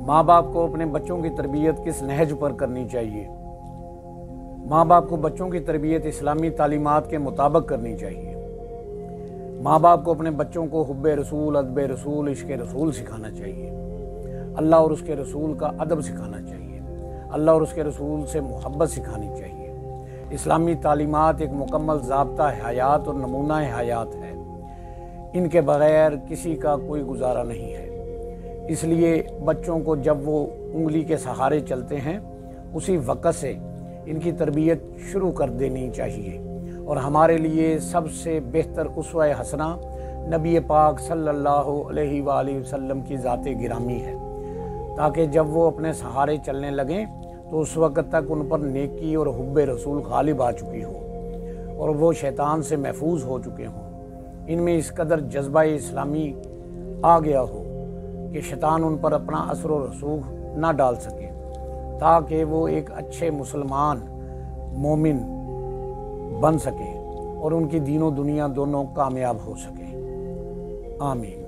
माँ बाप को अपने बच्चों की तरबियत किस नहज पर करनी चाहिए? माँ बाप को बच्चों की तरबियत इस्लामी तालीमात के मुताबिक करनी चाहिए। माँ बाप को अपने बच्चों को हुब्बे रसूल, अदबे रसूल, इश्क़े रसूल सिखाना चाहिए। अल्लाह और उसके रसूल का अदब सिखाना चाहिए। अल्लाह और उसके रसूल से मोहब्बत सिखानी चाहिए। इस्लामी तालीमात एक मुकम्मल ज़ाब्ता हयात और नमूना हयात है। इनके बग़ैर किसी का कोई गुजारा नहीं है। इसलिए बच्चों को जब वो उंगली के सहारे चलते हैं उसी वक़्त से इनकी तरबियत शुरू कर देनी चाहिए। और हमारे लिए सबसे बेहतर उसवा हसना नबी पाक सल्लल्लाहु अलैहि वसल्लम की ज़ाते गिरामी है, ताकि जब वो अपने सहारे चलने लगें तो उस वक़्त तक उन पर नेकी और हुब्बे रसूल गालिब आ चुकी हो और वो शैतान से महफूज हो चुके हों। इनमें इस कदर जज्बा इस्लामी आ गया हो कि शैतान उन पर अपना असर व रसूख ना डाल सके, ताकि वो एक अच्छे मुसलमान मोमिन बन सकें और उनकी दीनों दुनिया दोनों कामयाब हो सके। आमीन।